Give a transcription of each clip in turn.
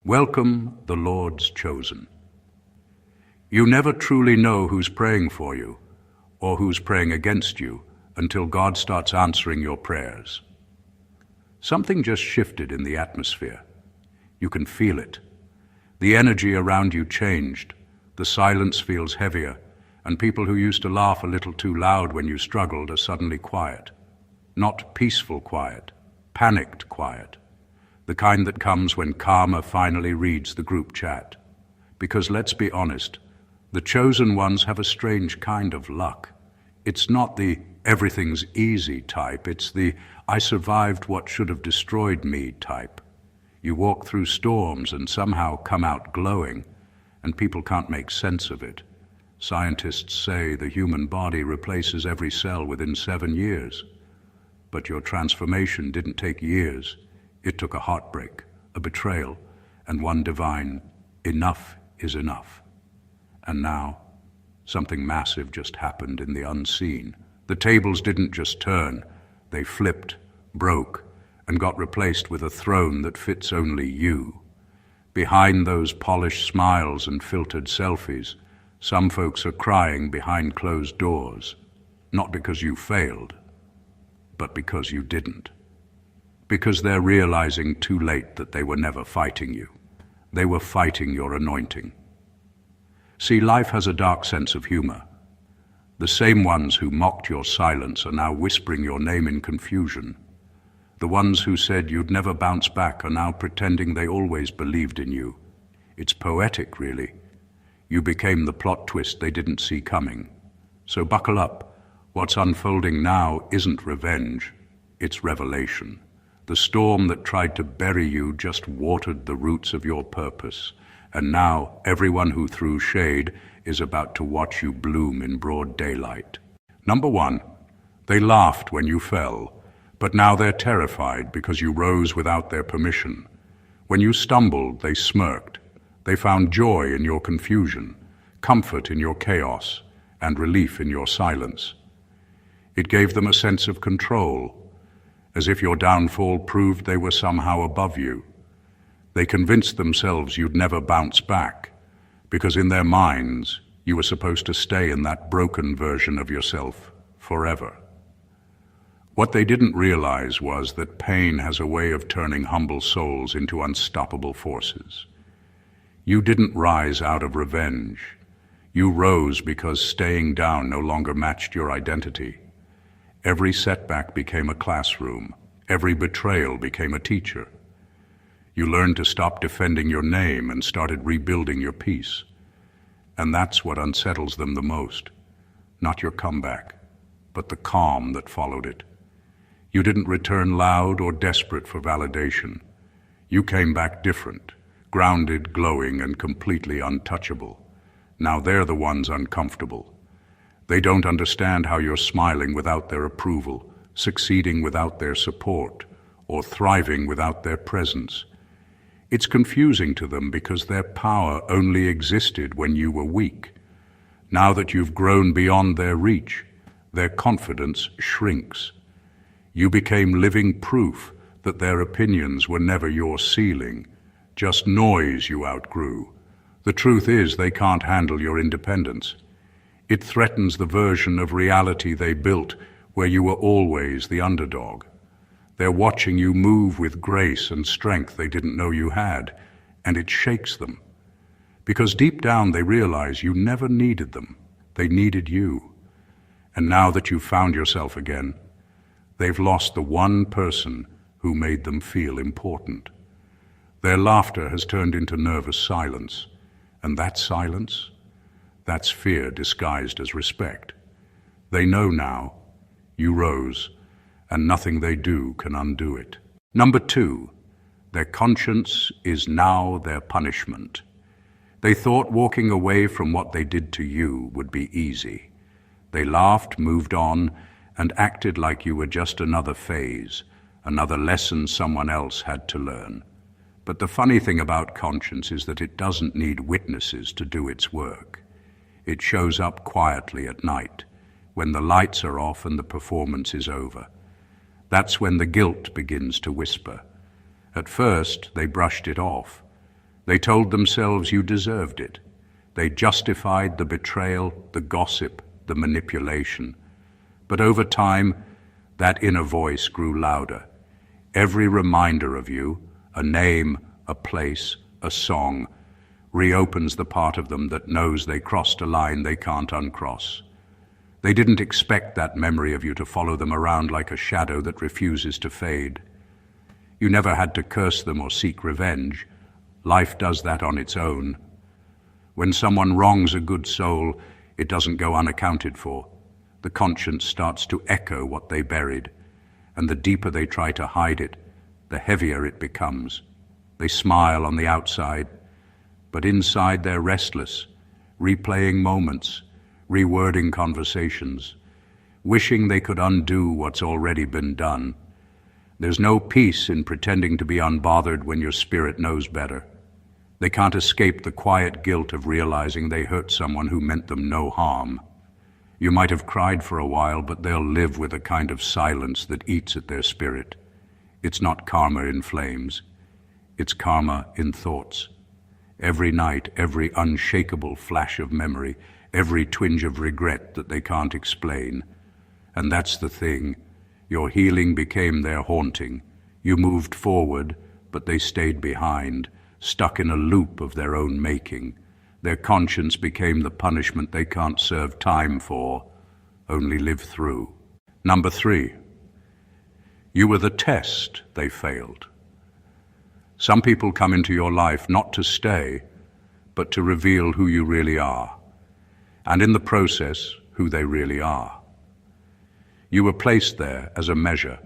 Welcome, the Lord's chosen. You never truly know who's praying for you or who's praying against you until God starts answering your prayers. Something just shifted in the atmosphere. You can feel it. The energy around you changed. The silence feels heavier, and people who used to laugh a little too loud when you struggled are suddenly quiet. Not peaceful quiet, panicked quiet. The kind that comes when karma finally reads the group chat. Because let's be honest, the chosen ones have a strange kind of luck. It's not the everything's easy type, it's the I survived what should have destroyed me type. You walk through storms and somehow come out glowing, and people can't make sense of it. Scientists say the human body replaces every cell within 7 years. But your transformation didn't take years. It took a heartbreak, a betrayal, and one divine, enough is enough. And now, something massive just happened in the unseen. The tables didn't just turn, they flipped, broke, and got replaced with a throne that fits only you. Behind those polished smiles and filtered selfies, some folks are crying behind closed doors, not because you failed, but because you didn't. Because they're realizing too late that they were never fighting you. They were fighting your anointing. See, life has a dark sense of humor. The same ones who mocked your silence are now whispering your name in confusion. The ones who said you'd never bounce back are now pretending they always believed in you. It's poetic, really. You became the plot twist they didn't see coming. So buckle up. What's unfolding now isn't revenge, it's revelation. The storm that tried to bury you just watered the roots of your purpose, and now everyone who threw shade is about to watch you bloom in broad daylight. Number 1, they laughed when you fell, but now they're terrified because you rose without their permission. When you stumbled, they smirked. They found joy in your confusion, comfort in your chaos, and relief in your silence. It gave them a sense of control, as if your downfall proved they were somehow above you. They convinced themselves you'd never bounce back, because in their minds, you were supposed to stay in that broken version of yourself forever. What they didn't realize was that pain has a way of turning humble souls into unstoppable forces. You didn't rise out of revenge. You rose because staying down no longer matched your identity. Every setback became a classroom. Every betrayal became a teacher. You learned to stop defending your name and started rebuilding your peace. And that's what unsettles them the most. Not your comeback, but the calm that followed it. You didn't return loud or desperate for validation. You came back different, grounded, glowing, and completely untouchable. Now they're the ones uncomfortable. They don't understand how you're smiling without their approval, succeeding without their support, or thriving without their presence. It's confusing to them because their power only existed when you were weak. Now that you've grown beyond their reach, their confidence shrinks. You became living proof that their opinions were never your ceiling, just noise you outgrew. The truth is they can't handle your independence. It threatens the version of reality they built where you were always the underdog. They're watching you move with grace and strength they didn't know you had, and it shakes them. Because deep down they realize you never needed them. They needed you. And now that you've found yourself again, they've lost the one person who made them feel important. Their laughter has turned into nervous silence, and that silence, that's fear disguised as respect. They know now, you rose, and nothing they do can undo it. Number 2, their conscience is now their punishment. They thought walking away from what they did to you would be easy. They laughed, moved on, and acted like you were just another phase, another lesson someone else had to learn. But the funny thing about conscience is that it doesn't need witnesses to do its work. It shows up quietly at night, when the lights are off and the performance is over. That's when the guilt begins to whisper. At first, they brushed it off. They told themselves you deserved it. They justified the betrayal, the gossip, the manipulation. But over time, that inner voice grew louder. Every reminder of you, a name, a place, a song, reopens the part of them that knows they crossed a line they can't uncross. They didn't expect that memory of you to follow them around like a shadow that refuses to fade. You never had to curse them or seek revenge. Life does that on its own. When someone wrongs a good soul, it doesn't go unaccounted for. The conscience starts to echo what they buried, and the deeper they try to hide it, the heavier it becomes. They smile on the outside, but inside they're restless, replaying moments, rewording conversations, wishing they could undo what's already been done. There's no peace in pretending to be unbothered when your spirit knows better. They can't escape the quiet guilt of realizing they hurt someone who meant them no harm. You might have cried for a while, but they'll live with a kind of silence that eats at their spirit. It's not karma in flames. It's karma in thoughts. Every night, every unshakable flash of memory, every twinge of regret that they can't explain. And that's the thing. Your healing became their haunting. You moved forward, but they stayed behind, stuck in a loop of their own making. Their conscience became the punishment they can't serve time for, only live through. Number 3. You were the test they failed. Some people come into your life not to stay, but to reveal who you really are, and in the process, who they really are. You were placed there as a measure,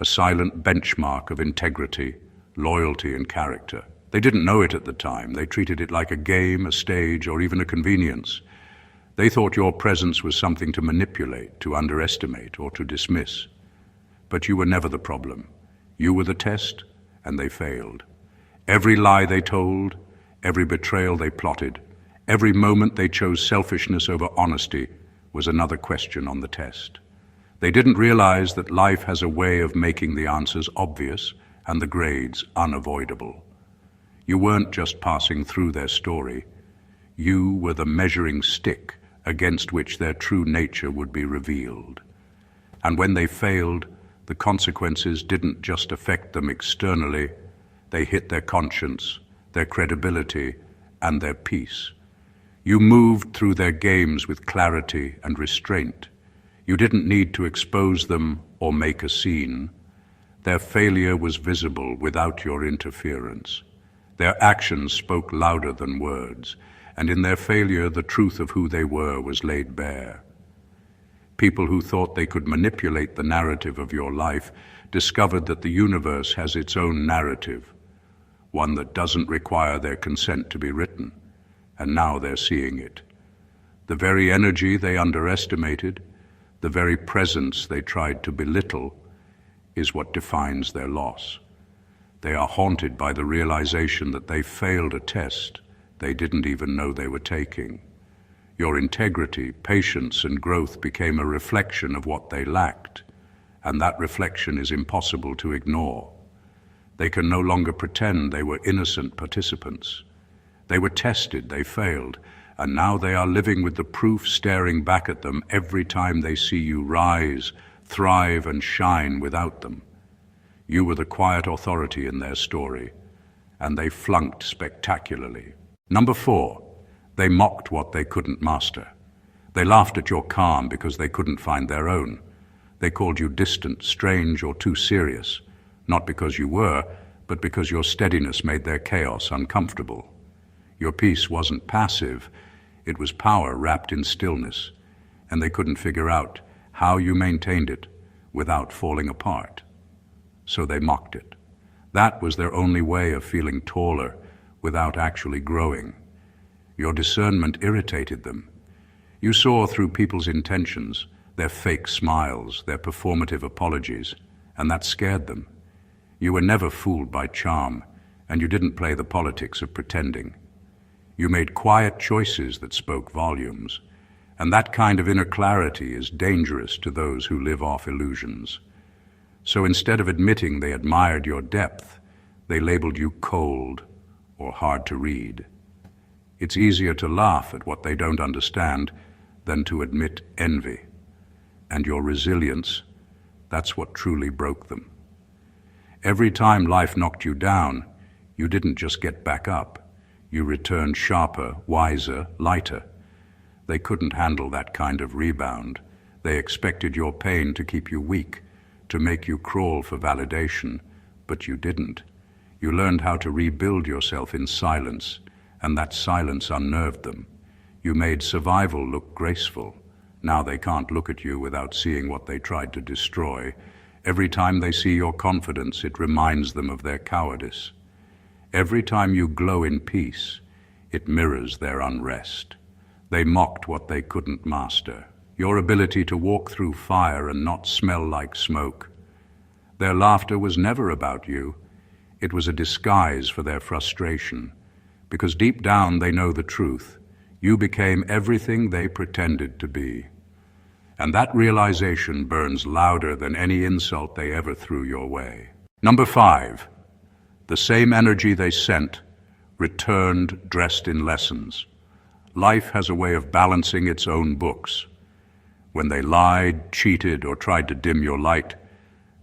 a silent benchmark of integrity, loyalty, and character. They didn't know it at the time. They treated it like a game, a stage, or even a convenience. They thought your presence was something to manipulate, to underestimate, or to dismiss. But you were never the problem. You were the test, and they failed. Every lie they told, every betrayal they plotted, every moment they chose selfishness over honesty was another question on the test. They didn't realize that life has a way of making the answers obvious and the grades unavoidable. You weren't just passing through their story. You were the measuring stick against which their true nature would be revealed. And when they failed, the consequences didn't just affect them externally, they hit their conscience, their credibility, and their peace. You moved through their games with clarity and restraint. You didn't need to expose them or make a scene. Their failure was visible without your interference. Their actions spoke louder than words, and in their failure the truth of who they were was laid bare. People who thought they could manipulate the narrative of your life discovered that the universe has its own narrative, one that doesn't require their consent to be written, and now they're seeing it. The very energy they underestimated, the very presence they tried to belittle, is what defines their loss. They are haunted by the realization that they failed a test they didn't even know they were taking. Your integrity, patience, and growth became a reflection of what they lacked, and that reflection is impossible to ignore. They can no longer pretend they were innocent participants. They were tested, they failed, and now they are living with the proof staring back at them every time they see you rise, thrive, and shine without them. You were the quiet authority in their story, and they flunked spectacularly. Number 4, they mocked what they couldn't master. They laughed at your calm because they couldn't find their own. They called you distant, strange, or too serious, not because you were, but because your steadiness made their chaos uncomfortable. Your peace wasn't passive, it was power wrapped in stillness, and they couldn't figure out how you maintained it without falling apart. So they mocked it. That was their only way of feeling taller without actually growing. Your discernment irritated them. You saw through people's intentions, their fake smiles, their performative apologies, and that scared them. You were never fooled by charm, and you didn't play the politics of pretending. You made quiet choices that spoke volumes, and that kind of inner clarity is dangerous to those who live off illusions. So instead of admitting they admired your depth, they labeled you cold, or hard to read. It's easier to laugh at what they don't understand than to admit envy. And your resilience, that's what truly broke them. Every time life knocked you down, you didn't just get back up. You returned sharper, wiser, lighter. They couldn't handle that kind of rebound. They expected your pain to keep you weak, to make you crawl for validation, but you didn't. You learned how to rebuild yourself in silence, and that silence unnerved them. You made survival look graceful. Now they can't look at you without seeing what they tried to destroy. Every time they see your confidence, it reminds them of their cowardice. Every time you glow in peace, it mirrors their unrest. They mocked what they couldn't master, your ability to walk through fire and not smell like smoke. Their laughter was never about you. It was a disguise for their frustration, because deep down they know the truth. You became everything they pretended to be. And that realization burns louder than any insult they ever threw your way. Number 5, the same energy they sent returned dressed in lessons. Life has a way of balancing its own books. When they lied, cheated, or tried to dim your light,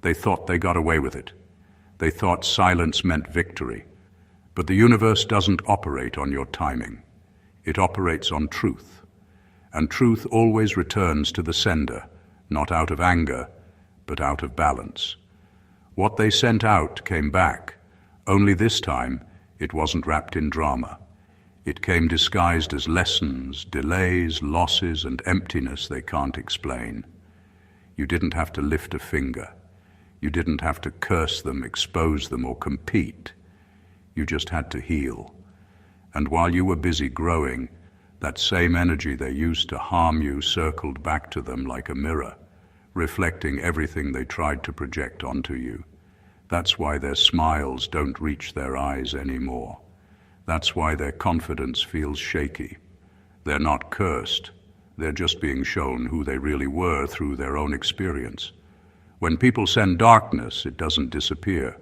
they thought they got away with it. They thought silence meant victory. But the universe doesn't operate on your timing. It operates on truth. And truth always returns to the sender, not out of anger, but out of balance. What they sent out came back, only this time it wasn't wrapped in drama. It came disguised as lessons, delays, losses, and emptiness they can't explain. You didn't have to lift a finger. You didn't have to curse them, expose them, or compete. You just had to heal. And while you were busy growing, that same energy they used to harm you circled back to them like a mirror, reflecting everything they tried to project onto you. That's why their smiles don't reach their eyes anymore. That's why their confidence feels shaky. They're not cursed. They're just being shown who they really were through their own experience. When people send darkness, it doesn't disappear.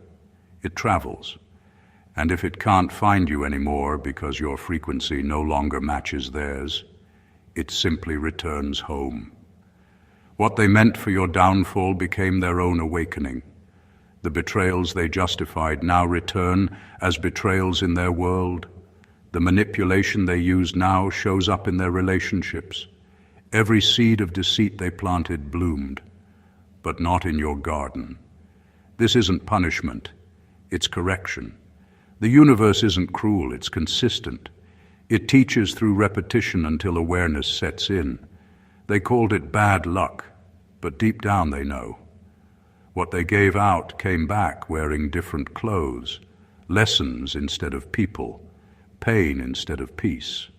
It travels. And if it can't find you anymore because your frequency no longer matches theirs, it simply returns home. What they meant for your downfall became their own awakening. The betrayals they justified now return as betrayals in their world. The manipulation they use now shows up in their relationships. Every seed of deceit they planted bloomed, but not in your garden. This isn't punishment, it's correction. The universe isn't cruel, it's consistent. It teaches through repetition until awareness sets in. They called it bad luck, but deep down they know. What they gave out came back wearing different clothes, lessons instead of people, pain instead of peace.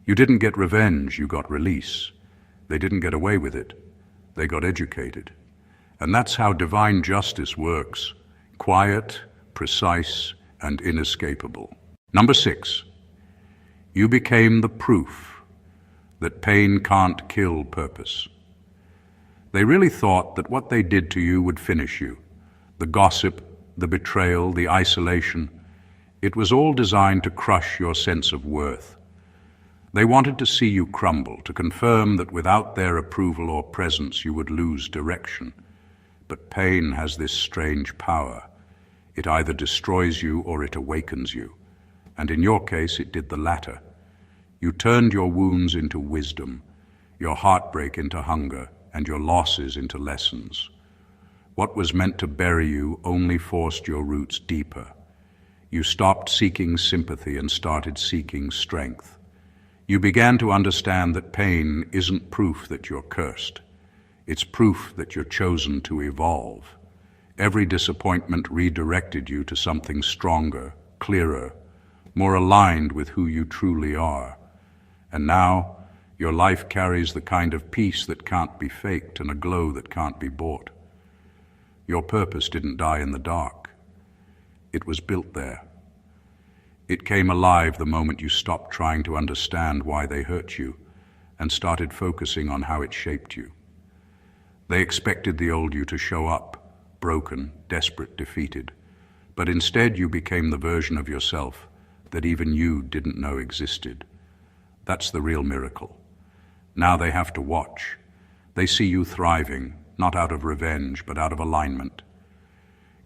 You didn't get revenge, you got release. They didn't get away with it, they got educated. And that's how divine justice works, quiet, precise, and inescapable. Number 6, you became the proof that pain can't kill purpose. They really thought that what they did to you would finish you. The gossip, the betrayal, the isolation, it was all designed to crush your sense of worth. They wanted to see you crumble, to confirm that without their approval or presence you would lose direction. But pain has this strange power. It either destroys you or it awakens you. And in your case, it did the latter. You turned your wounds into wisdom, your heartbreak into hunger, and your losses into lessons. What was meant to bury you only forced your roots deeper. You stopped seeking sympathy and started seeking strength. You began to understand that pain isn't proof that you're cursed. It's proof that you're chosen to evolve. Every disappointment redirected you to something stronger, clearer, more aligned with who you truly are. And now, your life carries the kind of peace that can't be faked and a glow that can't be bought. Your purpose didn't die in the dark. It was built there. It came alive the moment you stopped trying to understand why they hurt you and started focusing on how it shaped you. They expected the old you to show up, broken, desperate, defeated. but instead you became the version of yourself that even you didn't know existed. That's the real miracle. Now they have to watch. They see you thriving, not out of revenge, but out of alignment.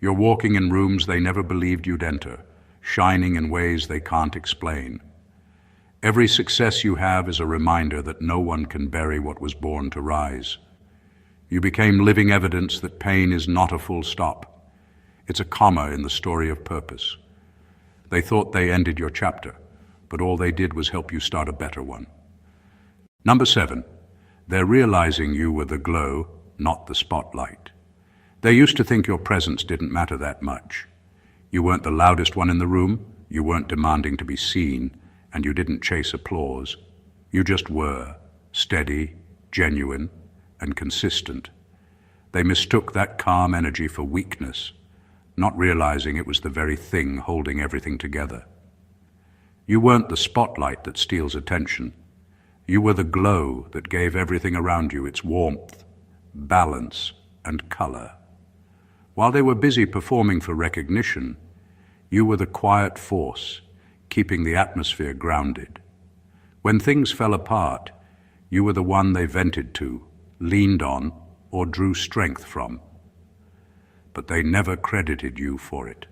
You're walking in rooms they never believed you'd enter, shining in ways they can't explain. Every success you have is a reminder that no one can bury what was born to rise. You became living evidence that pain is not a full stop. It's a comma in the story of purpose. They thought they ended your chapter, but all they did was help you start a better one. Number 7, they're realizing you were the glow, not the spotlight. They used to think your presence didn't matter that much. You weren't the loudest one in the room, you weren't demanding to be seen, and you didn't chase applause. You just were, steady, genuine, and consistent. They mistook that calm energy for weakness, not realizing it was the very thing holding everything together. You weren't the spotlight that steals attention. You were the glow that gave everything around you its warmth, balance, and color. While they were busy performing for recognition, you were the quiet force, keeping the atmosphere grounded. When things fell apart, you were the one they vented to, leaned on, or drew strength from. But they never credited you for it.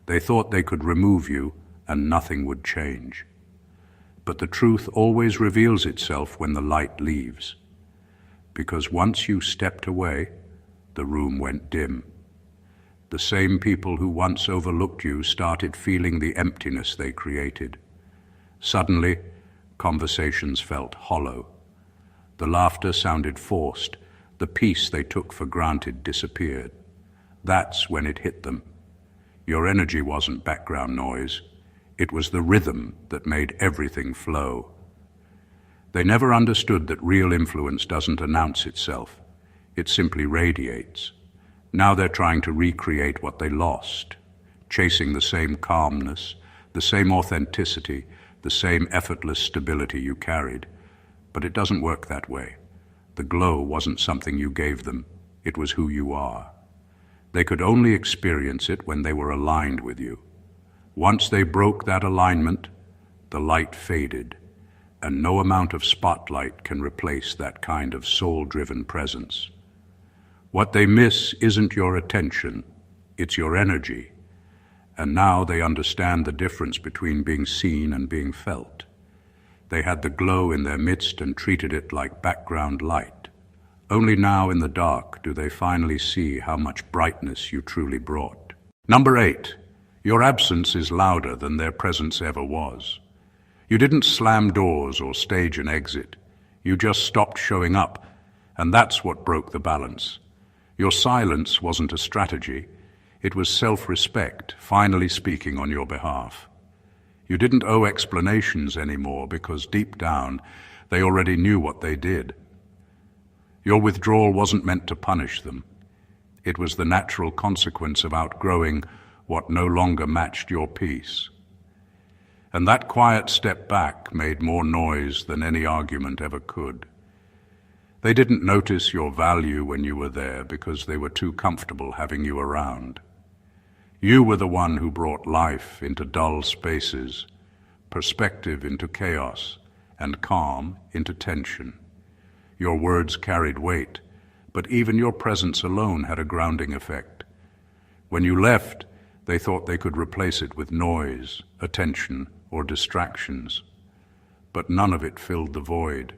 They thought they could remove you and nothing would change. But the truth always reveals itself when the light leaves, because once you stepped away, the room went dim. The same people who once overlooked you started feeling the emptiness they created. Suddenly, conversations felt hollow. The laughter sounded forced. The peace they took for granted disappeared. That's when it hit them. Your energy wasn't background noise. It was the rhythm that made everything flow. They never understood that real influence doesn't announce itself. It simply radiates. Now they're trying to recreate what they lost, chasing the same calmness, the same authenticity, the same effortless stability you carried. But it doesn't work that way. The glow wasn't something you gave them. It was who you are. They could only experience it when they were aligned with you. Once they broke that alignment, the light faded, and no amount of spotlight can replace that kind of soul-driven presence. What they miss isn't your attention, it's your energy. And now they understand the difference between being seen and being felt. They had the glow in their midst and treated it like background light. Only now in the dark do they finally see how much brightness you truly brought. Number 8, your absence is louder than their presence ever was. You didn't slam doors or stage an exit. You just stopped showing up, and that's what broke the balance. Your silence wasn't a strategy. It was self-respect, finally speaking on your behalf. You didn't owe explanations anymore because deep down, they already knew what they did. Your withdrawal wasn't meant to punish them. It was the natural consequence of outgrowing what no longer matched your peace. And that quiet step back made more noise than any argument ever could. They didn't notice your value when you were there because they were too comfortable having you around. You were the one who brought life into dull spaces, perspective into chaos, and calm into tension. Your words carried weight, but even your presence alone had a grounding effect. When you left, they thought they could replace it with noise, attention, or distractions. But none of it filled the void.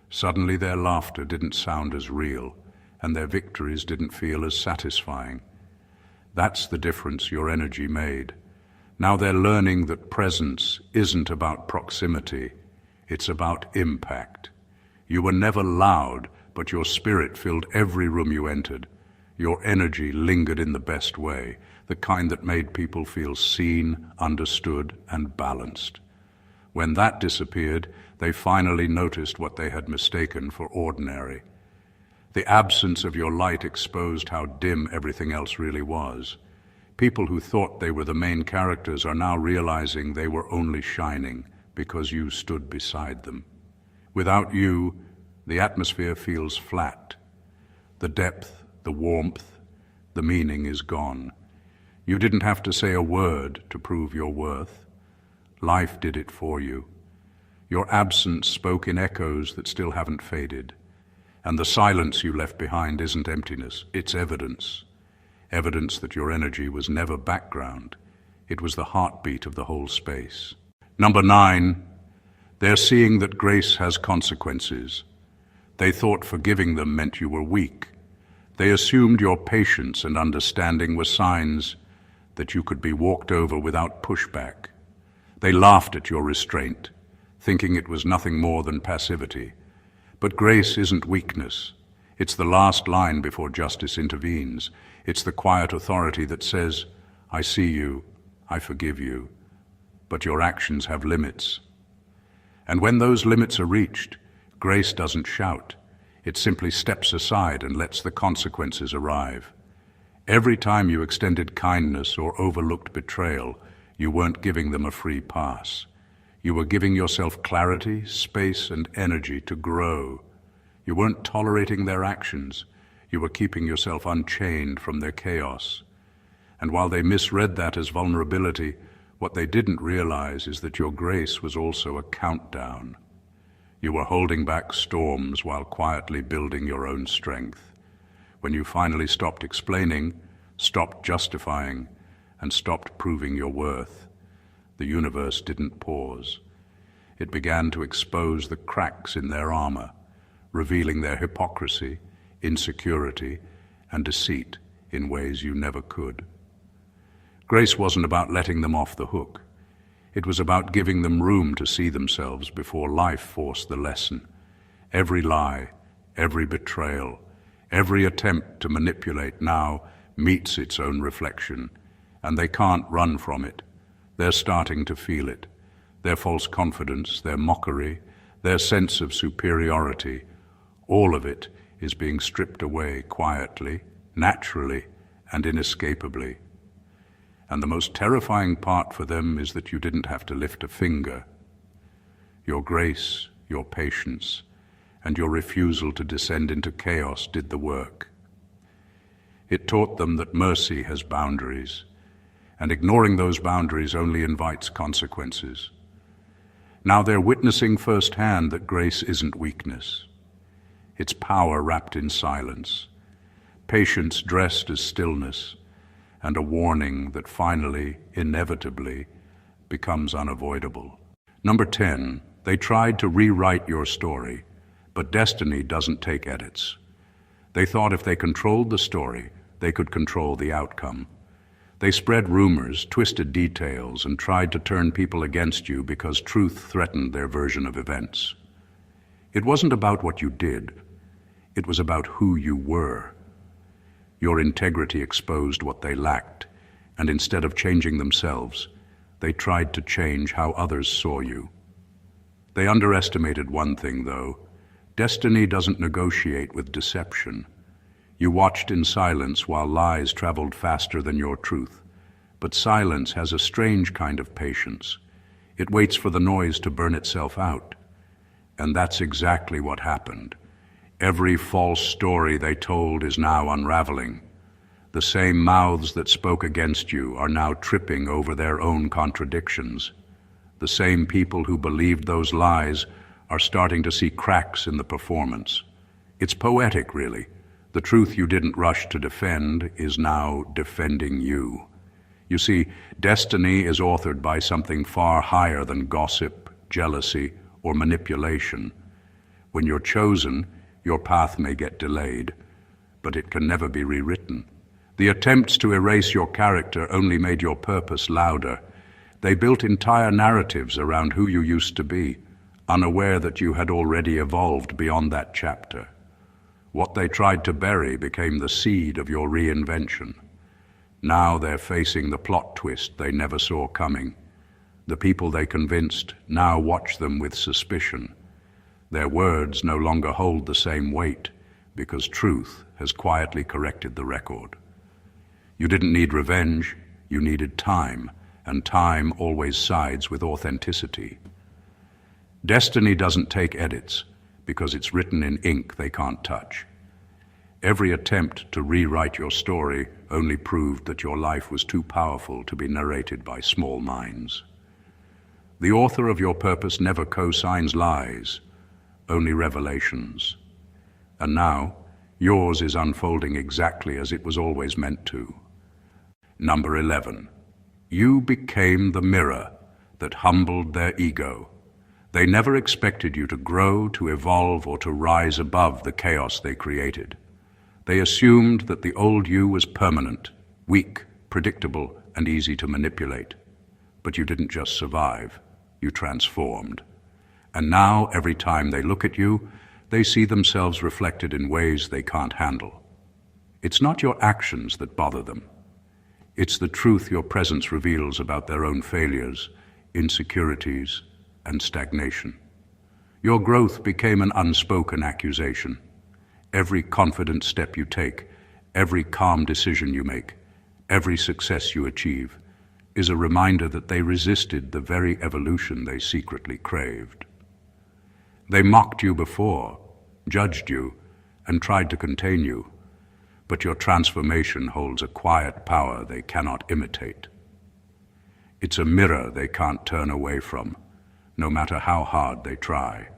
Suddenly their laughter didn't sound as real, and their victories didn't feel as satisfying. That's the difference your energy made. Now they're learning that presence isn't about proximity, it's about impact. You were never loud, but your spirit filled every room you entered. Your energy lingered in the best way, the kind that made people feel seen, understood, and balanced. When that disappeared, they finally noticed what they had mistaken for ordinary. The absence of your light exposed how dim everything else really was. People who thought they were the main characters are now realizing they were only shining because you stood beside them. Without you, the atmosphere feels flat. The depth, the warmth, the meaning is gone. You didn't have to say a word to prove your worth. Life did it for you. Your absence spoke in echoes that still haven't faded. And the silence you left behind isn't emptiness, it's evidence. Evidence that your energy was never background. It was the heartbeat of the whole space. Number 9, they're seeing that grace has consequences. They thought forgiving them meant you were weak. They assumed your patience and understanding were signs that you could be walked over without pushback. They laughed at your restraint, thinking it was nothing more than passivity. But grace isn't weakness. It's the last line before justice intervenes. It's the quiet authority that says, I see you, I forgive you, but your actions have limits. And when those limits are reached, grace doesn't shout. It simply steps aside and lets the consequences arrive. Every time you extended kindness or overlooked betrayal, you weren't giving them a free pass. You were giving yourself clarity, space, and energy to grow. You weren't tolerating their actions. You were keeping yourself unchained from their chaos. And while they misread that as vulnerability, what they didn't realize is that your grace was also a countdown. You were holding back storms while quietly building your own strength. When you finally stopped explaining, stopped justifying, and stopped proving your worth, the universe didn't pause. It began to expose the cracks in their armor, revealing their hypocrisy, insecurity, and deceit in ways you never could. Grace wasn't about letting them off the hook. It was about giving them room to see themselves before life forced the lesson. Every lie, every betrayal, every attempt to manipulate now meets its own reflection, and they can't run from it. They're starting to feel it. Their false confidence, their mockery, their sense of superiority, all of it is being stripped away quietly, naturally, and inescapably. And the most terrifying part for them is that you didn't have to lift a finger. Your grace, your patience, and your refusal to descend into chaos did the work. It taught them that mercy has boundaries, and ignoring those boundaries only invites consequences. Now they're witnessing firsthand that grace isn't weakness. It's power wrapped in silence, patience dressed as stillness, and a warning that finally, inevitably, becomes unavoidable. Number 10, they tried to rewrite your story, but destiny doesn't take edits. They thought if they controlled the story, they could control the outcome. They spread rumors, twisted details, and tried to turn people against you because truth threatened their version of events. It wasn't about what you did. It was about who you were. Your integrity exposed what they lacked, and instead of changing themselves, they tried to change how others saw you. They underestimated one thing, though. Destiny doesn't negotiate with deception. You watched in silence while lies traveled faster than your truth. But silence has a strange kind of patience. It waits for the noise to burn itself out. And that's exactly what happened. Every false story they told is now unraveling. The same mouths that spoke against you are now tripping over their own contradictions. The same people who believed those lies are starting to see cracks in the performance. It's poetic, really. The truth you didn't rush to defend is now defending you. You see, destiny is authored by something far higher than gossip, jealousy, or manipulation. When you're chosen, your path may get delayed, but it can never be rewritten. The attempts to erase your character only made your purpose louder. They built entire narratives around who you used to be, unaware that you had already evolved beyond that chapter. What they tried to bury became the seed of your reinvention. Now they're facing the plot twist they never saw coming. The people they convinced now watch them with suspicion. Their words no longer hold the same weight because truth has quietly corrected the record. You didn't need revenge, you needed time, and time always sides with authenticity. Destiny doesn't take edits because it's written in ink they can't touch. Every attempt to rewrite your story only proved that your life was too powerful to be narrated by small minds. The author of your purpose never co-signs lies, only revelations. And now, yours is unfolding exactly as it was always meant to. Number 11. You became the mirror that humbled their ego. They never expected you to grow, to evolve, or to rise above the chaos they created. They assumed that the old you was permanent, weak, predictable, and easy to manipulate. But you didn't just survive, you transformed. And now, every time they look at you, they see themselves reflected in ways they can't handle. It's not your actions that bother them. It's the truth your presence reveals about their own failures, insecurities, and stagnation. Your growth became an unspoken accusation. Every confident step you take, every calm decision you make, every success you achieve, is a reminder that they resisted the very evolution they secretly craved. They mocked you before, judged you, and tried to contain you, but your transformation holds a quiet power they cannot imitate. It's a mirror they can't turn away from, no matter how hard they try.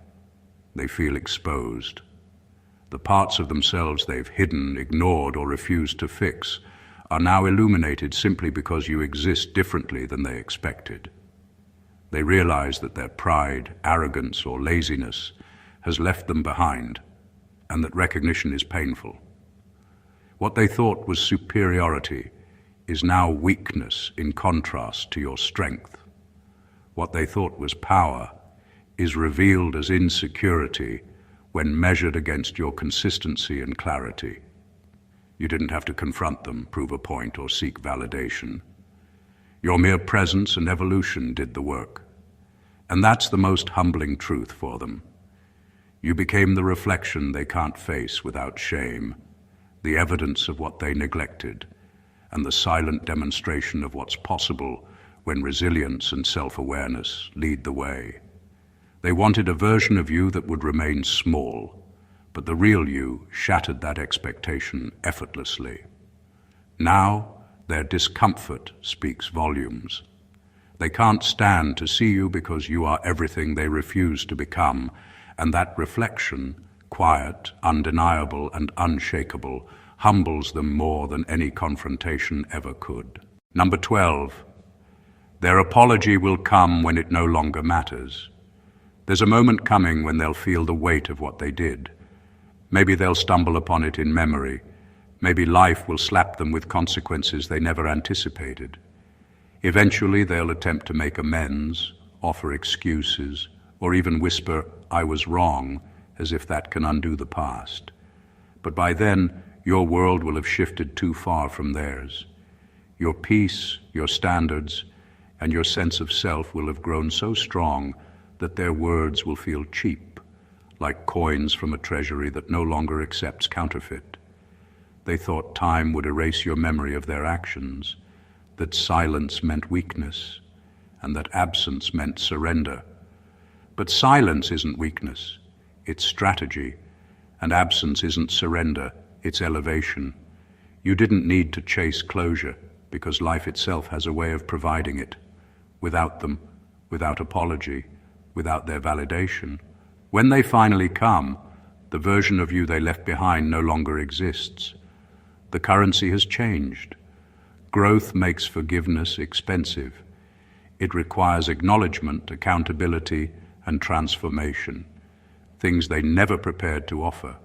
They feel exposed. The parts of themselves they've hidden, ignored, or refused to fix are now illuminated simply because you exist differently than they expected. They realize that their pride, arrogance, or laziness has left them behind, and that recognition is painful. What they thought was superiority is now weakness in contrast to your strength. What they thought was power is revealed as insecurity when measured against your consistency and clarity. You didn't have to confront them, prove a point, or seek validation. Your mere presence and evolution did the work. And that's the most humbling truth for them. You became the reflection they can't face without shame, the evidence of what they neglected, and the silent demonstration of what's possible when resilience and self-awareness lead the way. They wanted a version of you that would remain small, but the real you shattered that expectation effortlessly. Now, their discomfort speaks volumes. They can't stand to see you because you are everything they refuse to become, and that reflection, quiet, undeniable, and unshakable, humbles them more than any confrontation ever could. Number 12. Their apology will come when it no longer matters. There's a moment coming when they'll feel the weight of what they did. Maybe they'll stumble upon it in memory. Maybe life will slap them with consequences they never anticipated. Eventually, they'll attempt to make amends, offer excuses, or even whisper, "I was wrong," as if that can undo the past. But by then, your world will have shifted too far from theirs. Your peace, your standards, and your sense of self will have grown so strong that their words will feel cheap, like coins from a treasury that no longer accepts counterfeit. They thought time would erase your memory of their actions, that silence meant weakness, and that absence meant surrender. But silence isn't weakness, it's strategy, and absence isn't surrender, it's elevation. You didn't need to chase closure, because life itself has a way of providing it. Without them, without apology, without their validation. When they finally come, the version of you they left behind no longer exists. The currency has changed. Growth makes forgiveness expensive. It requires acknowledgement, accountability, and transformation, things they never prepared to offer.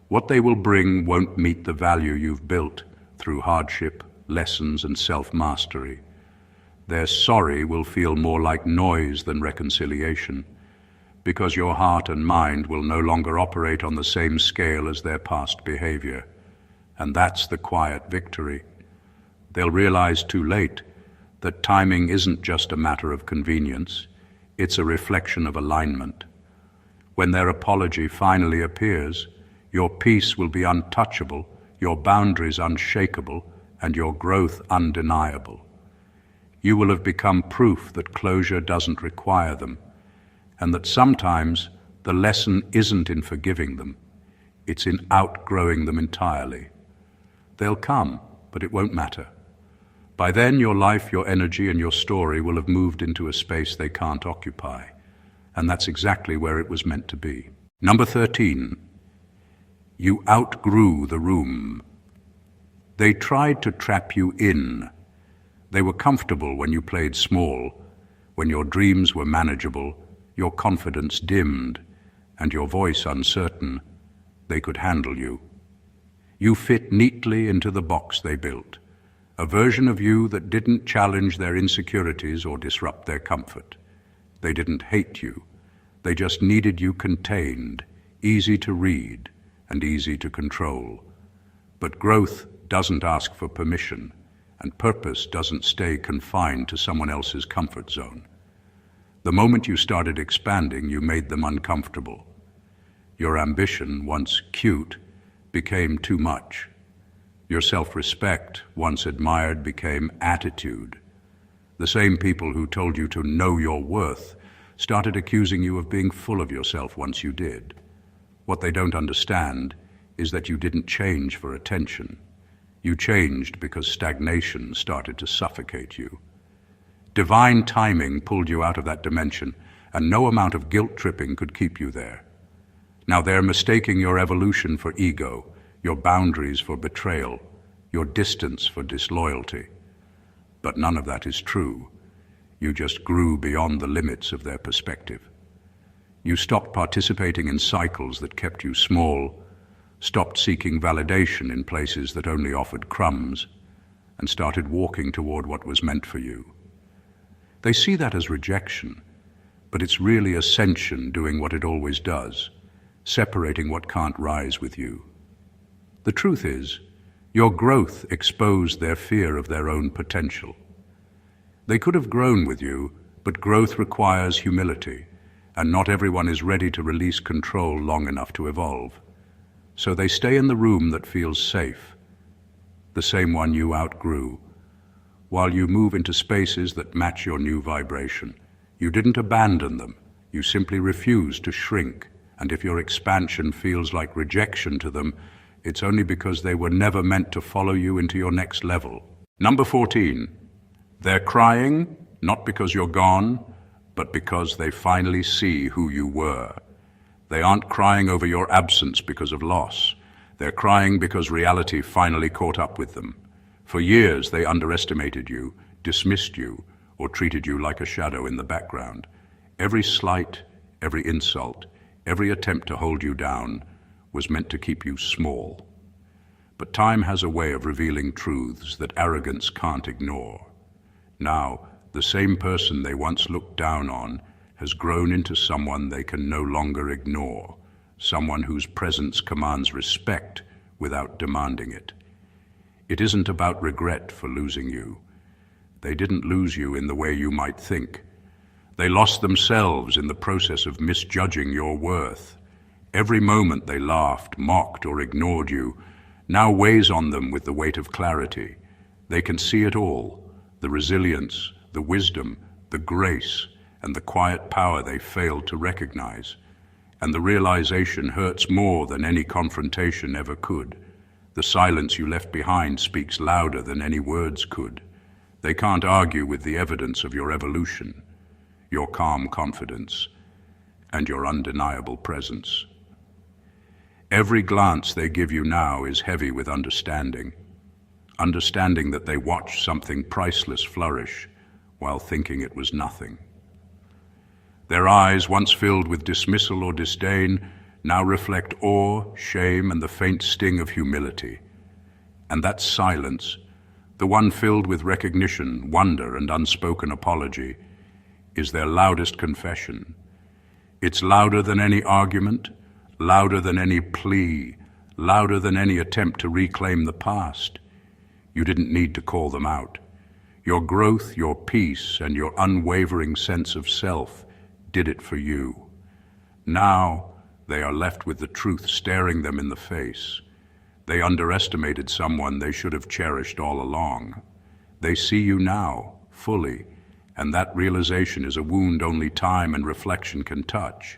What they will bring won't meet the value you've built through hardship, lessons, and self-mastery. Their sorry will feel more like noise than reconciliation, because your heart and mind will no longer operate on the same scale as their past behavior. And that's the quiet victory. They'll realize too late that timing isn't just a matter of convenience, it's a reflection of alignment. When their apology finally appears, your peace will be untouchable, your boundaries unshakable, and your growth undeniable. You will have become proof that closure doesn't require them, and that sometimes the lesson isn't in forgiving them, it's in outgrowing them entirely. They'll come, but it won't matter. By then, your life, your energy, and your story will have moved into a space they can't occupy. And that's exactly where it was meant to be. Number 13, you outgrew the room. They tried to trap you in. They were comfortable when you played small, when your dreams were manageable, your confidence dimmed, and your voice uncertain. They could handle you. You fit neatly into the box they built, a version of you that didn't challenge their insecurities or disrupt their comfort. They didn't hate you. They just needed you contained, easy to read, and easy to control. But growth doesn't ask for permission, and purpose doesn't stay confined to someone else's comfort zone. The moment you started expanding, you made them uncomfortable. Your ambition, once cute, became too much. Your self-respect, once admired, became attitude. The same people who told you to know your worth started accusing you of being full of yourself once you did. What they don't understand is that you didn't change for attention. You changed because stagnation started to suffocate you. Divine timing pulled you out of that dimension, and no amount of guilt-tripping could keep you there. Now they're mistaking your evolution for ego, your boundaries for betrayal, your distance for disloyalty. But none of that is true. You just grew beyond the limits of their perspective. You stopped participating in cycles that kept you small, stopped seeking validation in places that only offered crumbs, and started walking toward what was meant for you. They see that as rejection, but it's really ascension doing what it always does, separating what can't rise with you. The truth is, your growth exposed their fear of their own potential. They could have grown with you, but growth requires humility, and not everyone is ready to release control long enough to evolve. So they stay in the room that feels safe, the same one you outgrew, while you move into spaces that match your new vibration. You didn't abandon them, you simply refused to shrink, and if your expansion feels like rejection to them, it's only because they were never meant to follow you into your next level. Number 14. They're crying, not because you're gone, but because they finally see who you were. They aren't crying over your absence because of loss. They're crying because reality finally caught up with them. For years, they underestimated you, dismissed you, or treated you like a shadow in the background. Every slight, every insult, every attempt to hold you down was meant to keep you small. But time has a way of revealing truths that arrogance can't ignore. Now, the same person they once looked down on has grown into someone they can no longer ignore, someone whose presence commands respect without demanding it. It isn't about regret for losing you. They didn't lose you in the way you might think. They lost themselves in the process of misjudging your worth. Every moment they laughed, mocked, or ignored you now weighs on them with the weight of clarity. They can see it all. The resilience, the wisdom, the grace, and the quiet power they failed to recognize. And the realization hurts more than any confrontation ever could. The silence you left behind speaks louder than any words could. They can't argue with the evidence of your evolution, your calm confidence, and your undeniable presence. Every glance they give you now is heavy with understanding that they watched something priceless flourish while thinking it was nothing. Their eyes, once filled with dismissal or disdain, now reflect awe, shame, and the faint sting of humility. And that silence, the one filled with recognition, wonder, and unspoken apology, is their loudest confession. It's louder than any argument, louder than any plea, louder than any attempt to reclaim the past. You didn't need to call them out. Your growth, your peace, and your unwavering sense of self did it for you. Now, they are left with the truth staring them in the face. They underestimated someone they should have cherished all along. They see you now, fully, and that realization is a wound only time and reflection can touch,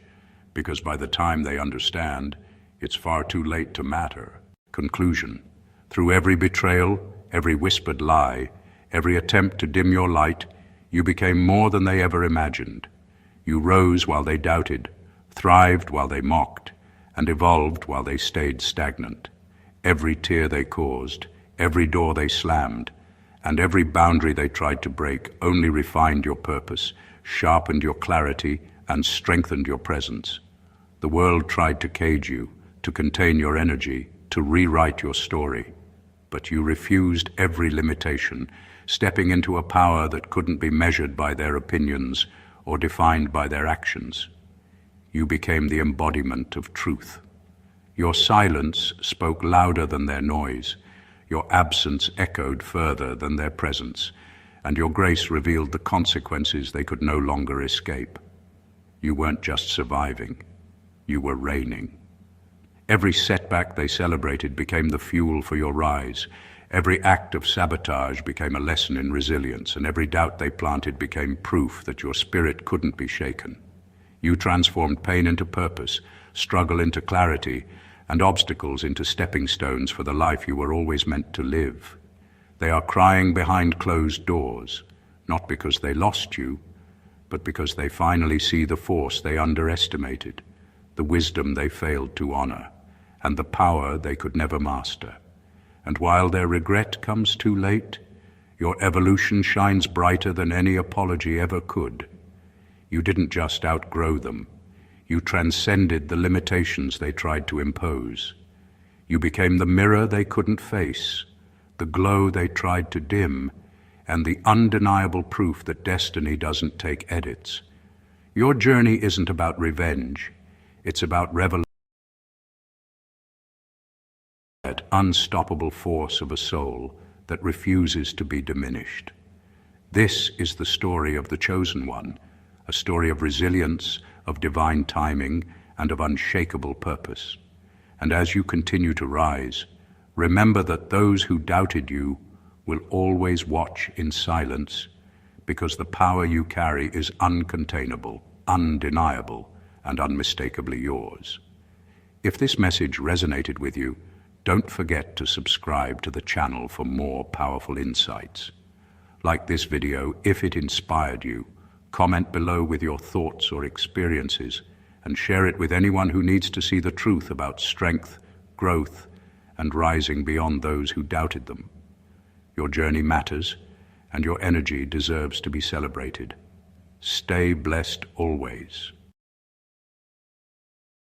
because by the time they understand, it's far too late to matter. Conclusion. Through every betrayal, every whispered lie, every attempt to dim your light, you became more than they ever imagined. You rose while they doubted, thrived while they mocked, and evolved while they stayed stagnant. Every tear they caused, every door they slammed, and every boundary they tried to break only refined your purpose, sharpened your clarity, and strengthened your presence. The world tried to cage you, to contain your energy, to rewrite your story. But you refused every limitation, stepping into a power that couldn't be measured by their opinions or defined by their actions. You became the embodiment of truth. Your silence spoke louder than their noise. Your absence echoed further than their presence, and your grace revealed the consequences they could no longer escape. You weren't just surviving, you were reigning. Every setback they celebrated became the fuel for your rise. Every act of sabotage became a lesson in resilience, and every doubt they planted became proof that your spirit couldn't be shaken. You transformed pain into purpose, struggle into clarity, and obstacles into stepping stones for the life you were always meant to live. They are crying behind closed doors, not because they lost you, but because they finally see the force they underestimated, the wisdom they failed to honor, and the power they could never master. And while their regret comes too late, your evolution shines brighter than any apology ever could. You didn't just outgrow them. You transcended the limitations they tried to impose. You became the mirror they couldn't face, the glow they tried to dim, and the undeniable proof that destiny doesn't take edits. Your journey isn't about revenge. It's about revelation, that unstoppable force of a soul that refuses to be diminished. This is the story of the chosen one, a story of resilience, of divine timing, and of unshakable purpose. And as you continue to rise, remember that those who doubted you will always watch in silence, because the power you carry is uncontainable, undeniable, and unmistakably yours. If this message resonated with you, don't forget to subscribe to the channel for more powerful insights. Like this video if it inspired you, comment below with your thoughts or experiences, and share it with anyone who needs to see the truth about strength, growth, and rising beyond those who doubted them. Your journey matters, and your energy deserves to be celebrated. Stay blessed always.